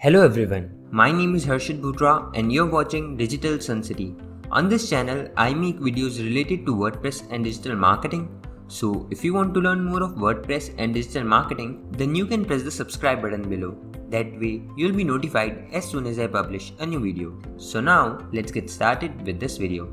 Hello everyone, my name is Harshit Bhutra and you're watching Digital Sun City. On this channel, I make videos related to WordPress and digital marketing. So if you want to learn more of WordPress and digital marketing, then you can press the subscribe button below. That way, you'll be notified as soon as I publish a new video. So now, let's get started with this video.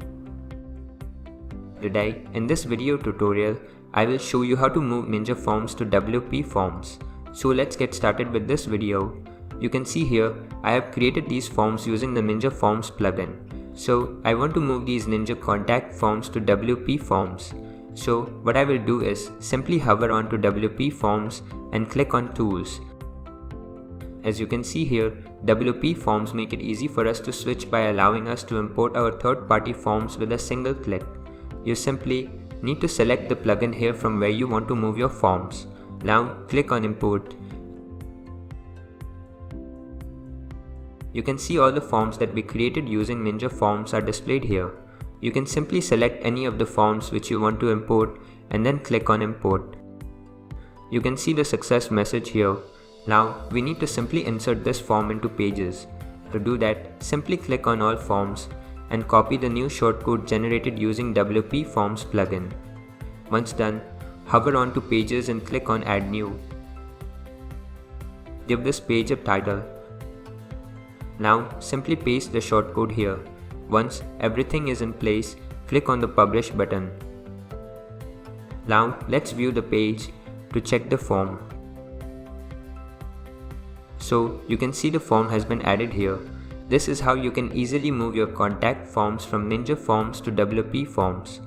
Today, in this video tutorial, I will show you how to move Ninja forms to WP forms. So let's get started with this video. You can see here, I have created these forms using the Ninja Forms plugin. So I want to move these Ninja contact forms to WP forms. So what I will do is simply hover onto WP forms and click on tools. As you can see here, WP forms make it easy for us to switch by allowing us to import our third-party forms with a single click. You simply need to select the plugin here from where you want to move your forms. Now click on import. You can see all the forms that we created using Ninja Forms are displayed here. You can simply select any of the forms which you want to import and then click on import. You can see the success message here. Now we need to simply insert this form into Pages. To do that, simply click on all forms and copy the new shortcode generated using WP Forms plugin. Once done, hover onto Pages and click on Add New. Give this page a title. Now simply paste the shortcode here. Once everything is in place, click on the Publish button. Now let's view the page to check the form. So you can see the form has been added here. This is how you can easily move your contact forms from Ninja Forms to WP Forms.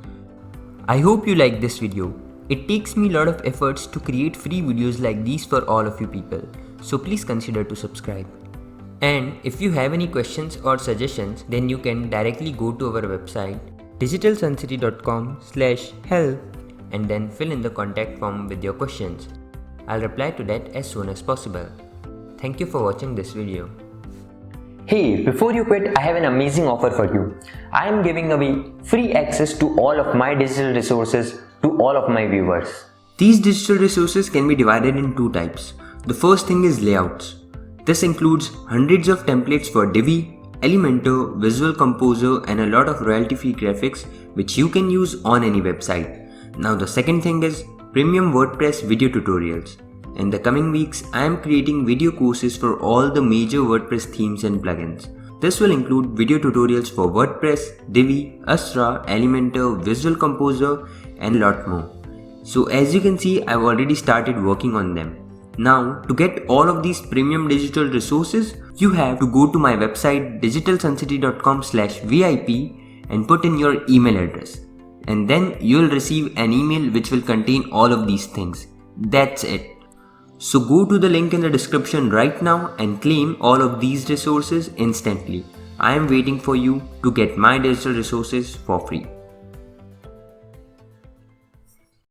I hope you like this video. It takes me a lot of efforts to create free videos like these for all of you people. So please consider to subscribe. And if you have any questions or suggestions, then you can directly go to our website digitalsuncity.com/help and then fill in the contact form with your questions. I'll reply to that as soon as possible. Thank you for watching this video. Hey, before you quit, I have an amazing offer for you. I am giving away free access to all of my digital resources to all of my viewers. These digital resources can be divided in two types. The first thing is layouts. This includes hundreds of templates for Divi, Elementor, Visual Composer and a lot of royalty-free graphics which you can use on any website. Now the second thing is premium WordPress video tutorials. In the coming weeks, I am creating video courses for all the major WordPress themes and plugins. This will include video tutorials for WordPress, Divi, Astra, Elementor, Visual Composer and a lot more. So as you can see, I've already started working on them. Now, to get all of these premium digital resources, you have to go to my website digitalsuncity.com/VIP and put in your email address. And then you'll receive an email which will contain all of these things. That's it. So go to the link in the description right now and claim all of these resources instantly. I am waiting for you to get my digital resources for free.